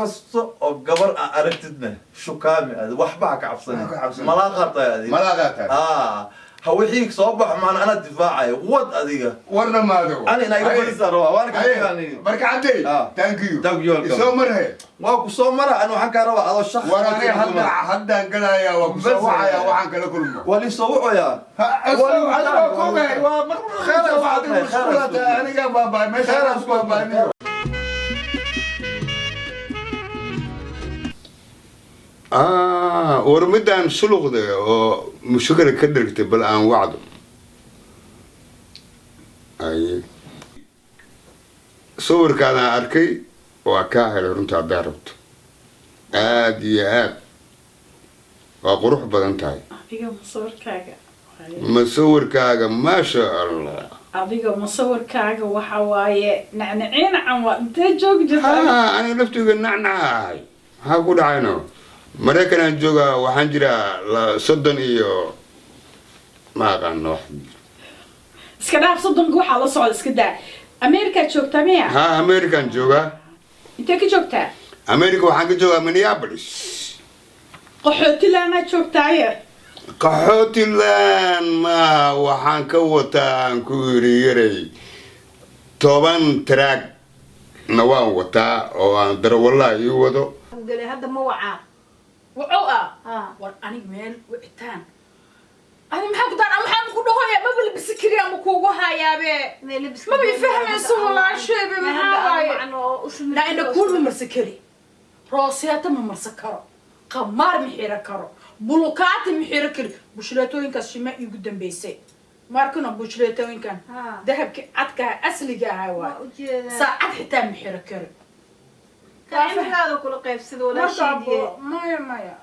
كستو أو قبر أردتنا شو كامل هذا وحبك عبصنا ملاقطة هذه ملاقطة هو حيك صباح معنا أنا دفاعي ود أديك ورنا ما ذو أنا نايم بزاروا وأنا كمان بركة عدي thank you يسومره واكو صومرة أنا وحنا كروا على الشخص وراني حدا قلايا وبسوعيا وحنا كلا كل ما واللي سووا يا أنا بكوعي خير بعض المشكلات أنا يا بابا ما خير بابا ورمدان سلوك ده مشكلة كدر كتب الآن وعده أي صور كان أركي وكاهل رنت عبارت آد وقروح بدنتاي مصور كاغا ما شاء الله adiga musawirkaaga waxa waaye nacnaceen aan waa intee joog jirtaa ana laftiga nacnaay ha ku dhacayno mareykan jooga waxaan jiraa 30 iyo ma aqaano iska dhaaf 30 waxa la socda iska daa America joogtaa miya ha American jooga intee ka joogtaa America waxaan ka joogaa Minneapolis qaxootilaana joogtaaye qaxootilaan ma waxaan ka wataa ku yiri 10 track na waan wataa oo aan daro wallahi ii wado galay hadda ma wacaa wuxuu war anig meel wicitaan ani maxaa ku dar maxaa ku dhahoya ma bal bisikri ama kuugu hayaabe ma bi fahmayso walaa sheebe maxaa waaye la ina kullu marsikari roosiyata ma marsakaro qamaar mixira karo bulukaati mixira kari bushleetooyinkaas shima igu dambeysay markana bushleetooyinkan dahabki cadka asliga ahaa waa saacad xitaa mixira kari كأنه كل قيب سدوا ولا شيء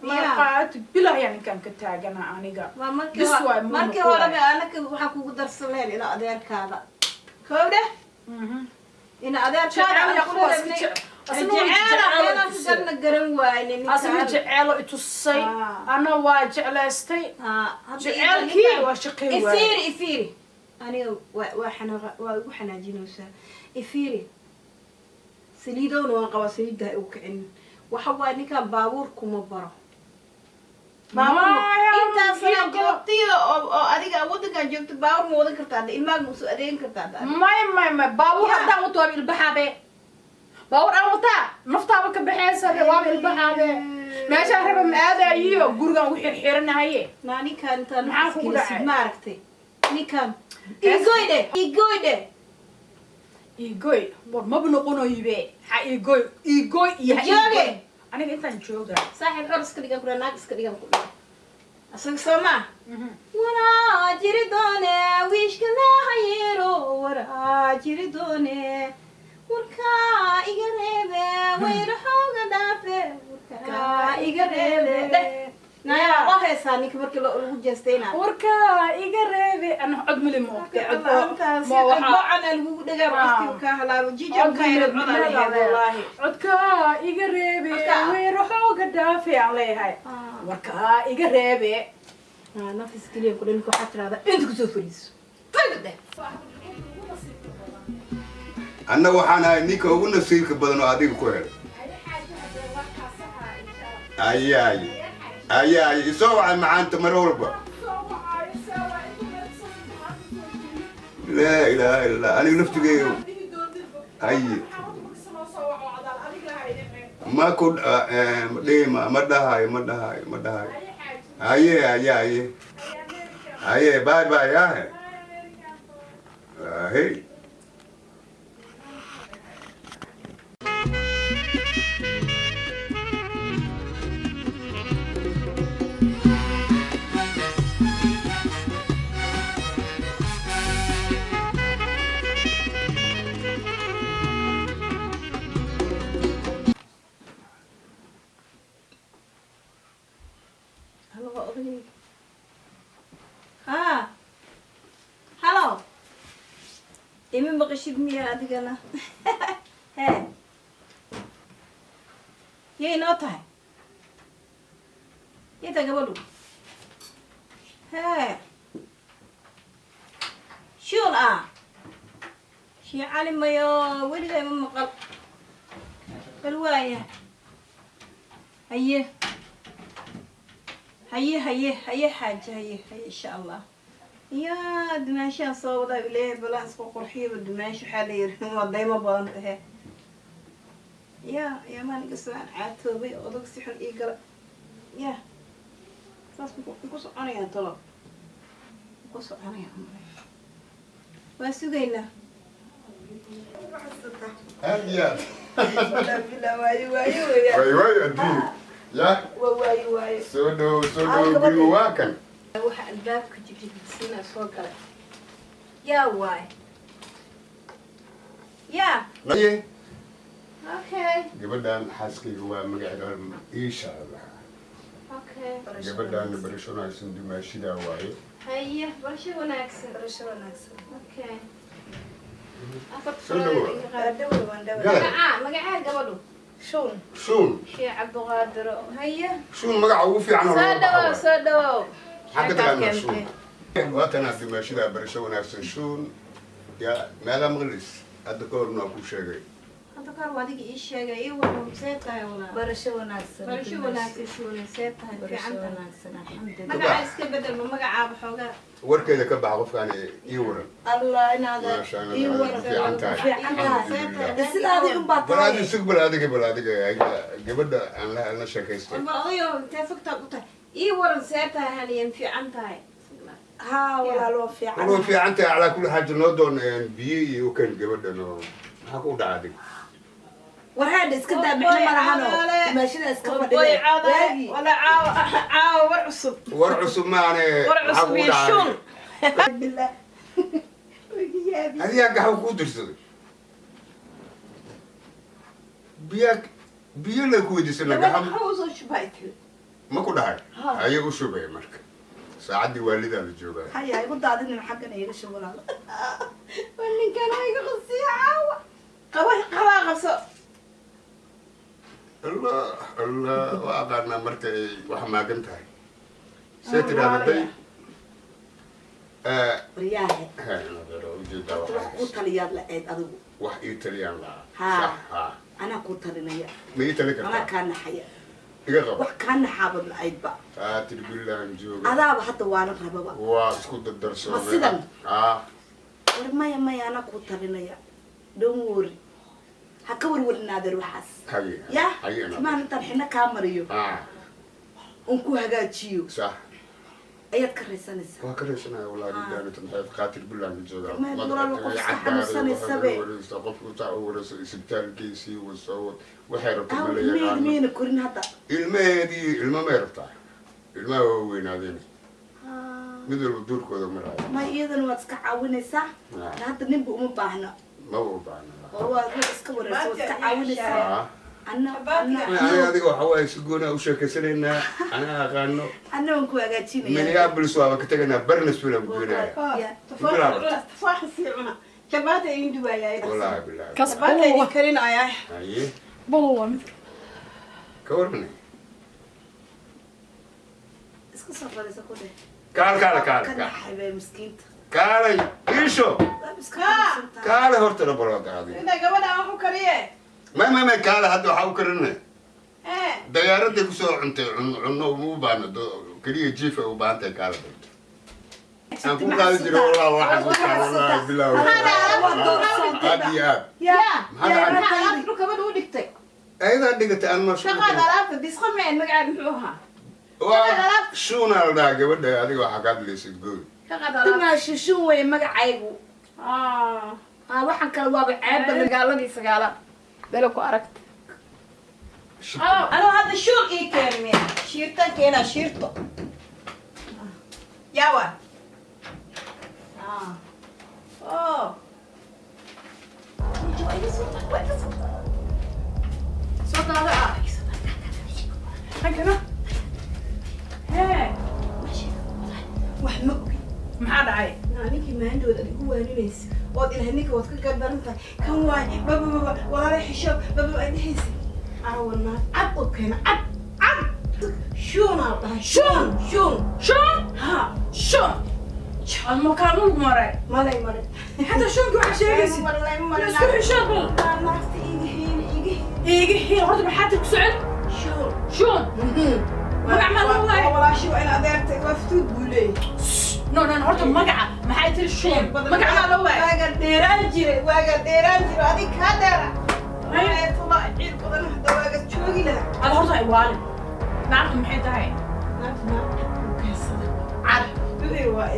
ما قاعد بلا يعني كان كتاجنا عنيقا ما كي ولا بأنا كوحكو قدر سلين إلى أدير كذا كوده إن أدير كذا يقول جعله أنا تقدر نقرن وين أصلا جعله يتصي أنا واجع لاستي جعل كي وشقي إفيري أنا وحنا جنوسا إفيري سليدون وانقوا سليدها وكأن وحواني كان بابوركم مبرة أنت صار جبتي أو أديك أودك جبت بابور مودك كرتاد إلماك مسؤولين كرتاد ما بابور هذا متوابي البحابة بابور أموتا نفطابك بحيس الرواب البحابة ما شهر بماذا يو جورجان وحير حيرنا هي ناني كان تنحكي ماركتي نيكان إيجويده إيجوي ما بنقونه يبي إيجوي يا أنا قلت أن شو صاحب حرس كذا كنا ناقص كذا كنا أصلا سما ورا جردونه ويش كنا خيرو ورا جردونه وركا إجربه ويرحوا قدافه وركا إجربه نايا الله يسانيك بركي لو جستينا وركا إجربه أنا عد ملي موقع ما وحنا الوجود ده بس كهلا جيجا خير والله عدكا إجربه ويرحوا قدافه عليها وركا إجربه نفس كليه كلنا حتى هذا أنت كسوفريس طيب أنا وحنا نيك هو نسيك بدنا عادي كوير أي سوى مع أنت مروربة لا إله إلا أنا نفت جيو أي ما كنت ليه ما ده هاي أي باي يا هي هلو إمي بقشيد مية أديك أنا ها يي نوتها يي تقبلوا ها شون شي عالم ما يو ولي ما مقل الواية هيه هيه هيه هيه حاجة هيه هيه إن شاء الله يا دماشي صوبة إليه بلا أسقو قرحية بالدماشي حالي دايما بلانتها يا ما نقصان عاتوبي أضوك سيحن إيقرأ يا ساس بقصو أنا يا طلب بقصو أنا يا أمري واسوغينا هادية لا بلا واي واي الدين يا واي سودو بالواكن waxa albaabka jijigsiina soo galay yaa waay yaa laye okay gabadhan xaaskayga waa magaceeda insha Allah okay gabadhan barashooyinaysan dimaashida waaye haye barasho wanaagsan okay magacaa gabadhu شون شيخ عبد القادر هيا شون magaca ugu fiican soo dhawow حاجة تغنى شون واتنا دماشيدا برشا ونفس شون يا ماذا مغلس الدكتور ناكو شيء hadda kor waadiga ii sheegay ii waran seetahay walaa barasho wanaagsan shuuna seetahay fiican alxamdulilah magaca iska bedel ma magacaaba xoogaa warkeeda ka bax qofkaan ii waran allah inaada ii waran fiicantahay sidaadii unbaa balaadi sug balaadiga gabadha aan la sheekaysto odayo intee fogtaad u tahay ii waran seetahay haliyan fiican tahay haa walaaloo fiican waloo fiicanta calaa kulli xaaja noo doon biyo iyo kan gabadhan oo maxaa ku dhacday warhaadha iska daa micno malahano dimaashida iska fadhiya wala caawa war cusub war cusub maane war cusub iyo shun billah adiga gaxo ku dirsaday biyo la ku weydiisana gaxo maxuu shubaytay ma ku dhahay ayay u shubay marka saacadii waalidaa la joogaa haya igu daadinin xaggan iga shubo walaalo ninkan iga qasiya caawa qaba qabso الله وأقعدنا مركي وحما قمتها سيتر هذا بي riyaahe هاي نظر وجود wax ku taliyaad la eed adigu wax إيطاليان لا ها. صح ها anaa ku talinaya ما إيطالي anaa كذا kaa naxaya يقرب wax kaa naxaabad la eedba تاتر بالله نجوم adaaba hadda waana rababa واسكت الدرس ما سيدن. war maya anaa ku talinaya don't worry ha ka warwarinaadeer waxaas حقيقة ya حقيقة maan intaan xina kaa mariyo un ku hagaajiyo صح ayaad ka raysanaysaa وكذا سنة والله رجال تنحيف قاتل بالله نجوم ما يدور على قف صحة وسنة سبع. قف بتاع ورس سبتال كيسي وصوت وحيرة aw بالله miyayna korin hadda المهدي ما يرتاح الماء هو وين هذين مثل بدور كذا مرة ma iyadana waad iska caawinaysaa hadda ninba uma baahna ما هو بعنا oo waad iska waraysa waad iska caawinaysaa anna أنا هذيك وحواي سجونا وشكسرنا أنا أغانو anna waan ku من hagaajinaya يقبل سوا كتجنا برنس ولا بقولنا tafaax sii cuna jabaata idin dubaaya والله بالله jabaata idin karinaya أيه بول كورني iska soo fadhiisa ku dheh كار ka naxaybay miskiinta كار إيشو waad iska fadhiisantahay كار هرت ربرات هذه inta gabadha aan ku kariye ما كار هذا حاو كرنا ee ديارتي كسو أنت عنو مو بان كريه جيفة وبانت كار أنا قاعد أقول والله واحد والله بالله هذه yaa هذا maxaa aad gabadha u dhigtay أيضا دقت أنا شو shaqaad alaabta disqameen magacaad muxuu ahaa شو نالدا قبل هذه وحكات لي سيقول shaqaad alaabta dimaashi shun weeye magacaygu waxaan kale waaba ceebba magaaladii sagaalaad belo ku aragta anuu hadda shuur ii keenme shiirtan keena shiirto yawa oh soo qaada ah hankana hee wax ma ogi maxaa dhacay ninkii maandooda adigu waaninaysa ood ilahay ninka waad ka gardaran tahay kan waay babababa walaala xisho bababa ay dhehaysa caawanaa cad oo keena cad shuunaa dhahay shuun شون ha شون المكان مره malay حتى شون كل شيء يجي malay اسكت شغل naagta iga hiin يجي هي ورد بحياتك سعد شون مقع ما الله والله شو انا قدرت وفتوت بولي نو هرت مقع ما حيت الشون مقع ما الله واقع ديران جري هذيك هدرة هاي طلع عيد بدل هذا واقع شوقي لها هذا هرت والد نعرف محيط هاي عاد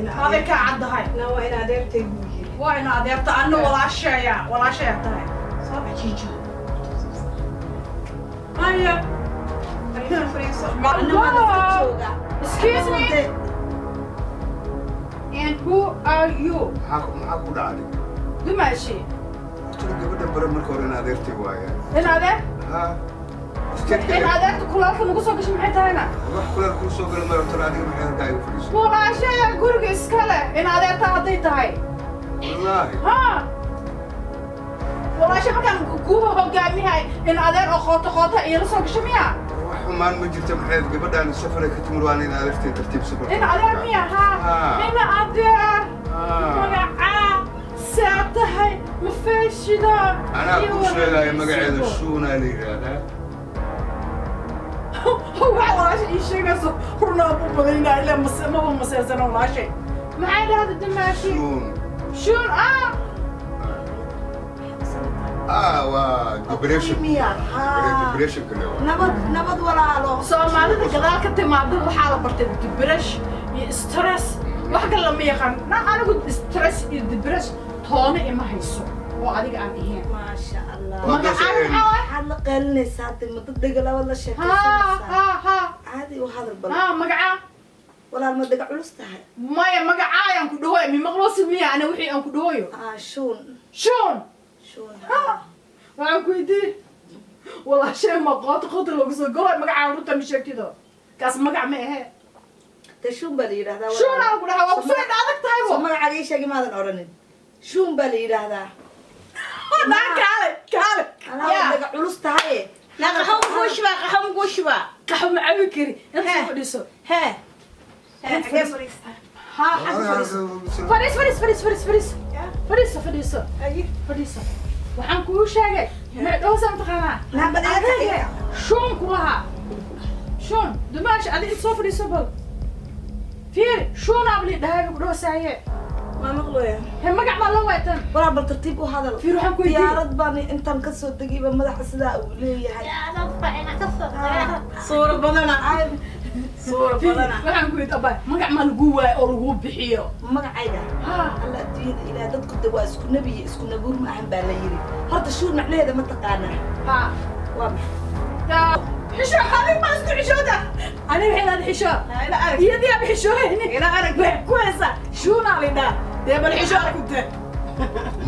هذا كعد هاي لا وانا قدرت بولي وانا قدرت انه ولا شيء هاي صابع جيجو هيا أنا فريسة Excuse me. And who are you? maxaa ku dhacday Dumashi. gabadha bare marka hore in adeertay waaye In adeer? ha In adeer kulaalka nagu soo gashay maxay tahayna? wax kulaal kuu soo gala marabto adiga maxay halkaa igu fadhiiso Walaashaya guriga iskale in adeerta hadday tahay. wallaahi Ha. Walaasha markaan kuuba hogaamiyahay in adeer oo qoota iyo la soo gashay miya? wax xumaan ma jirto maxay gabadhaan safar ka timid waan in adeertay tartiib safar In adeer miya ha? In adeer. Magaca saatahay ma feeshida. anaa kuu sheegaya magaceeda shuunaa la yidhaahdaa waxaa walaasha ii sheegayso runa u badayna ilaa maba maseersana walaashay maxay dhahda damaashi shuun waa depression kale waa نبض ولا له soomaalida gadaal ka timaada waxaa la bartay debrash iyo stress wax kale lama yaqaan anigu stress iyo debrash toona ima hayso oo adiga aan ahayn ما شاء الله magacaan maxaa حد قالني ساعتين ما تدق لا ولا شيء ha عادي وهذا البلد magacaa ولا ما دق علوستها maya magacaayaan ku dhahoy mi maqloosi miya ana wixii aan ku dhahoyo شون shuun شون waxaan ku weydiiyey walaashay ma qoota loogu soo galay magacaa runta mi sheegtido kaas magac ma ahe تشون بالي هذا shuun aan ku dhahaa waa ku soo adag tahay ما عاد شيء ما هذا أورنين شون بالي هذا naa kaale أنا دق علوستها لا قحوم قشبة kaxo ma cabi kari inta soo fadhiiso ها fadhiiso waxaan kuu sheegay meedhoosan taqaanaa لا بدي shuun ku lahaa shuun dumaash adiga soo fadhiiso bal fiiri shuunaab lii dhahay ku dhoosaye ما مغلوية he magac baa loo waytan ولا بالترتيب وهذا في روحك ويدي. يا رب باني انت مكسر دقيقة مدح السداء وليه صورة بدنا عاد صورة بدنا waxaan ku yidhi abay magac ma lagu waayo oo lagu bixiyo مقعدة هلا الدنيا إلى ضدك الدواء اسكو نبي اسكو نبور ما أهم بالليري هذا شو معناه هذا ما تقانا ha واضح حشو حبيب ما اسكو حشوده انا الحين هذا حشو لا أعرف يدي ابي حشو هنا لا أعرف كويسه شو نالي ده دابا الحشو كنت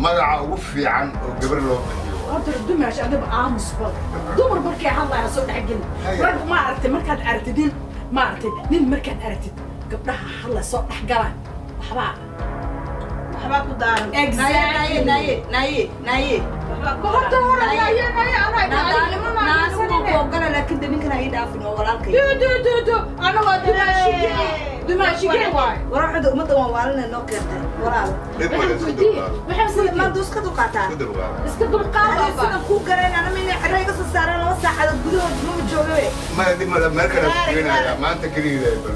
magaca ugu fiican oo gabar loo bixiyo هذا الدمش انا بقامص بل دمر بركي الله يا سود عقل رد ما عرفت مركز ارتدين ما عرفت نين مركز ارتد قبلها الله سود دحقلان وحبا حباك الدار Exactly. ناي هذا هو انا وقال لكن ده ممكن هيدا في وراك دو انا دماشي واي وراح عند أمته ووالنا نوكرت وراك dhib badan isku dulqaado waxaan ما دوس كده قاطع isku dulqaado iska dulqaada أنا سنة كوك قرينا أنا من عريقة السارة أنا وسع على الجدود مو متجوبة maya dib male meel kale keenaya maanta keligeeda bal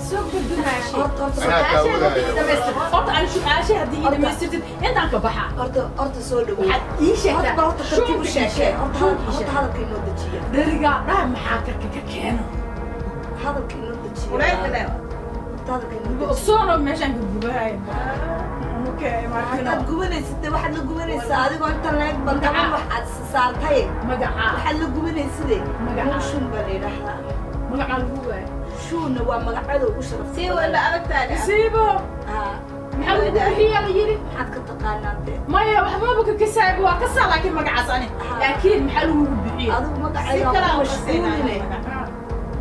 سوق الدماشي anaa kaawadaaya horta aan su'aashay haddii ii dhamaystirtid intaan ka baxa أرتا سولو waxaad ii sheegtaa أرتا ترتيب الشاشة أرتا هذا كينو دجية dheriga dhaha maxaa karka ka keeno هذا كينو دجية هذا كينو دجية ogsoono meeshaan ka gubahay waxaad gubanaysid waxaad la gubanaysaa adigoo inta leeg balgaban waxaad saartay magacaa waxaad la gubanaysidee Magaca. shun baa la yidhaahdaa magacaa lagu waay shuunna waa magacada ugu sharafta siibo maxaa lagu bixiyaa la yidhi maxaad ka taqaanaa dee maya waxbaba ka kasaaga waa kasaa laakiin magacaas ani laakiin maxaa lagugu bixiya adigu magacaygaa ku mashquuline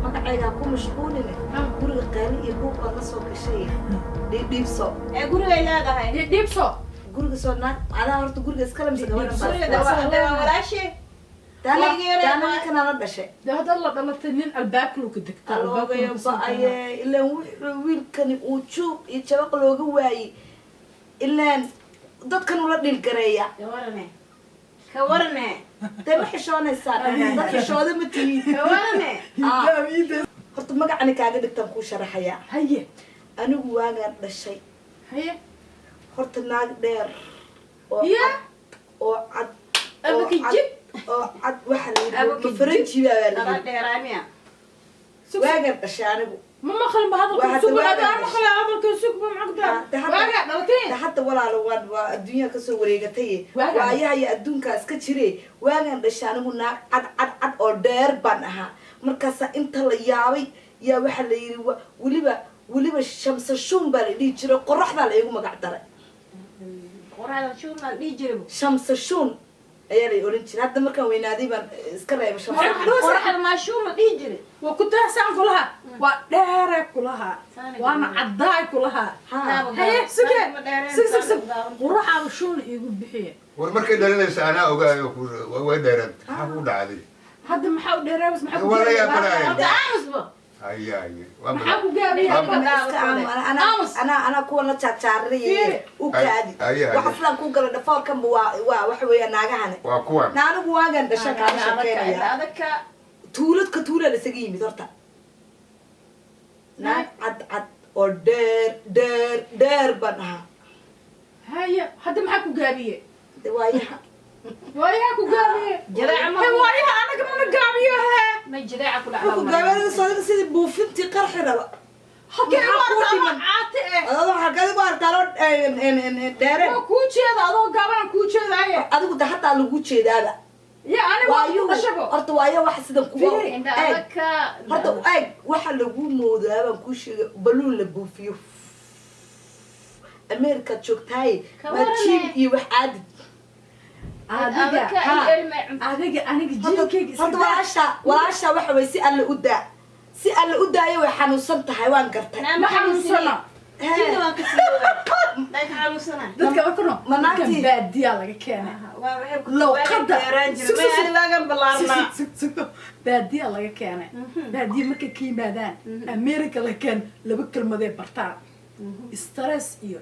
magacaygaa ku mashquuline guriga qaali iyo buuq baad la soo gashay dhiibso gurigay leedahay dhiibso guriga soo naag adaa horta guriga iskale mise walaashee daanakana la dhashay dee haddaad la dhalatay nin albaabka loo ka degta aloogayo ba-aye ilaan wuxuu wiilkani uu juuq iyo jabaq looga waayey ilaan dadkan ula dhilgareeya ka warane ده ما حشوني صار ده حشوده متي كوانه horta magacani kaaga dhigtaan kuu sharaxayaa haye anigu waagaan dhashay haye horta naag dheer oo Ya. cad abaki jib oo cad waxa la Abaki yidhi faranji baa la dara yidhi dheeraamiya waagaan dhashay anigu ما مخل بهذا واحد الكسوق واحد هذا مخل هذا الكسوق بمعقدة واقع da دلتين hadda walaalo waa adduunyaa kasoo wareegatay Waagaan. waayahay adduunkaas ka jire waagaan dhashay anigu naag cad oo dheer baan ahaa markaasaa inta la yaabay yaa waxa la yidhi weliba shamsashuun baa la dhihi jiray qoraxdaa la iigu magac daray qorada shuurna dhii jiray shamsashuun ayaa la oran jiray hadda markaan weynaaday baan iska reebay qorada ma shuurna dhii jiray وكنت أحسن كلها ودارة كلها وأنا عداي كلها هي سك وروح على شون يقول بحيه war markay dhalinaysa anaa ogaayo way dheerad maxaa ku dhacday هذا محاول دارة بس محاول ولا يا بلاي أمس بقى haye محاول جابي anaa kuwa la jaajaariyay u kaadi waxa filan ku gala dhafoorkanba waa waxa weeyaa naagahane waa kuwan na anigu waagaan dhashay kaala shaqeynaya adaka tuuladka tuulaa isaga yimid horta naag cad oo dheer baan ahaa هيا هذا محاول جابيه de waayaha وياها كجابيه جذاع ما وياها أنا كمان جابيه ما جذاع كل ku gaabada soo sidii buufintii qarxi raba حكي Maxaa ما عاتق adoo halkaad ku arkaalo dheere كوتشي هذا هذا جابنا كوتشي هذا adigu de hataa lagu jeedaaba يا أنا waayo ما أشوفه horta waayo wax sidan kuwa عند adaka horta eeg waxa lagu moodaa baan ku sheegay baluun la buufiyo America joogtaay ma jim iyo wax caadi adaka أنا جيل horta walaasha waxa way si alle u daayo way xanuunsan tahay waan gartay ما حنوصلنا كده ما كسبوا لا يحاولوا dadka warkano Ma naagtii? baadiya laga keenay لو قدر. قدر baadiya laga keenay baadiya markay ka yimaadaan america la keen laba kelmaday bartaan stress iyo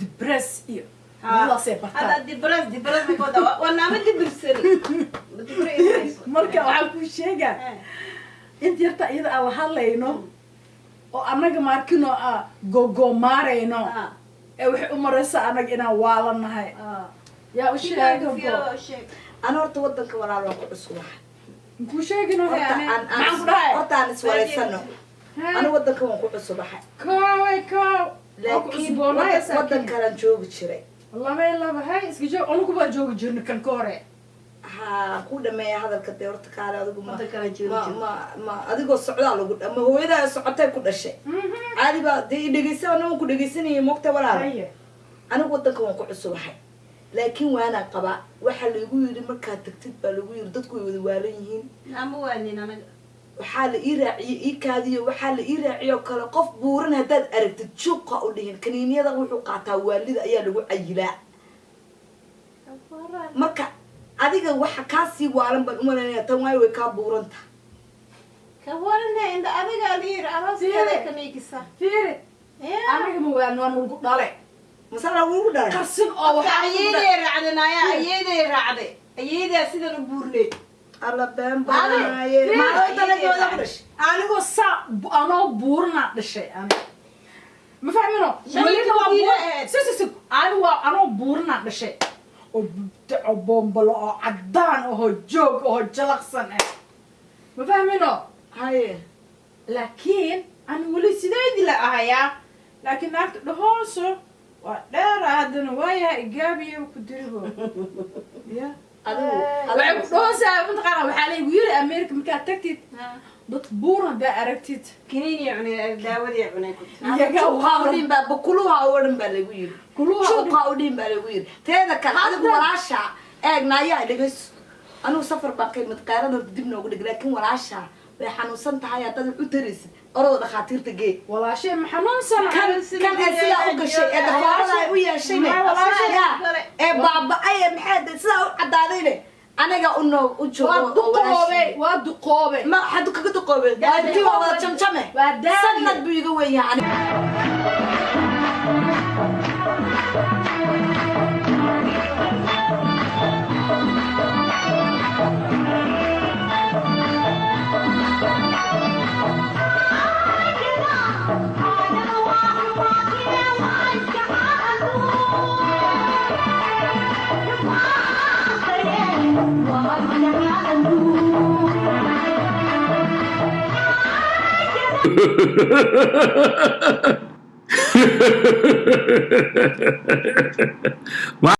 depress iyo labadaasay bartaan هذا دبرس بكذا وانا ما دبرسني marka waxaan kuu sheegaa inta yarta iyada aan la hadlayno oo annaga maarkino gogomaarayno ee waxay u maraysaa annaga inaan waalanahay yaa u sheegabo ana horta wadanka walaal waan ku cusubnahay kuu sheegino maxaan ku horta aan iswareysano ana wadanka waan ku cusubahay kaway kaw laakiin wadan kalan joogi jiray laba hay iska joog anigu baa joogi jirna kan ka hore ha ku dhameeya hadalka dee horta kaale adigu Wadan kale joogi jiro. ma adigoo socdaa lagu ma hooyadaa socotay ku dhashay caadi baa dee dhegeysa anaa ku dhegeysanayay moogta walaal haye anigu wadanka waan ku cusubahay laakiin waana qabaa waxa lagu yiri markaad tagtid baa lagu yiri dadku way wada waalan yihiin أما وانين أنا waxaa la ii raaciyay ii kaadiyo waxaa la ii raaciyoo kale qof buuran haddaad aragtid juuqa u dhihin kaniiniyada wuxuu qaataa waalida ayaa lagu cayilaa marka adiga waxa kaasii waalan baan umalaynaya tan waayo way kaa buuranta كورنا عند أبيك عليه عروس كذا كنيكسا fiiri anaga ma waan lagu dhalay masala lagu dharay qarsin oo waxaa lagu أيدي dhalay رعدنا يا أيدي رعدة أيدي سيدا نبورني alla been badanaaye Fiiri. maaloo dalagooda ku dhashay anigoo saa anoo buuranaa dhashay aniga ma fahmino Shalay weli waa ahayd. si anigu waa anoo buuranaa dhashay oo bubdaco boombalo oo caddaan ahoo joog ahoo jalaqsan ah ma fahmino haye laakiin ani weli sideedii la ahayaa laakiin naagta dhahooso waa dheera haddana waayaha igaabiya ku diribo ya waxay ku dhahoosaa mataqaana waxaa laygu yiri america markaad tagtid dadka buuran haddaa aragtid كنيني يعني داود يعني كنت iyaga juuqa u dhin baa bakuluha oo dhan baa lagu yiri juuqa u dhin baa lagu yiri teeda kale adigu walaasha eegnaayaa dhegeyso anigu safar baan ka imid qaarada dib noogu dhig laakiin walaasha way xanuunsan tahay haddaad u taraysid orada dhakhaatiirta gee walaashay ma xanuunsana kan ay sidaa u gashay ee dafaarada ay u yeeshayne ee baaba-ay ee maxaa sidaa u cadaadayne aniga u joogo waa duqoobe ma xadu kaga duqoobe waadii waa wada jamjame waa daali sanad buu iga weyn yahay aniga Ma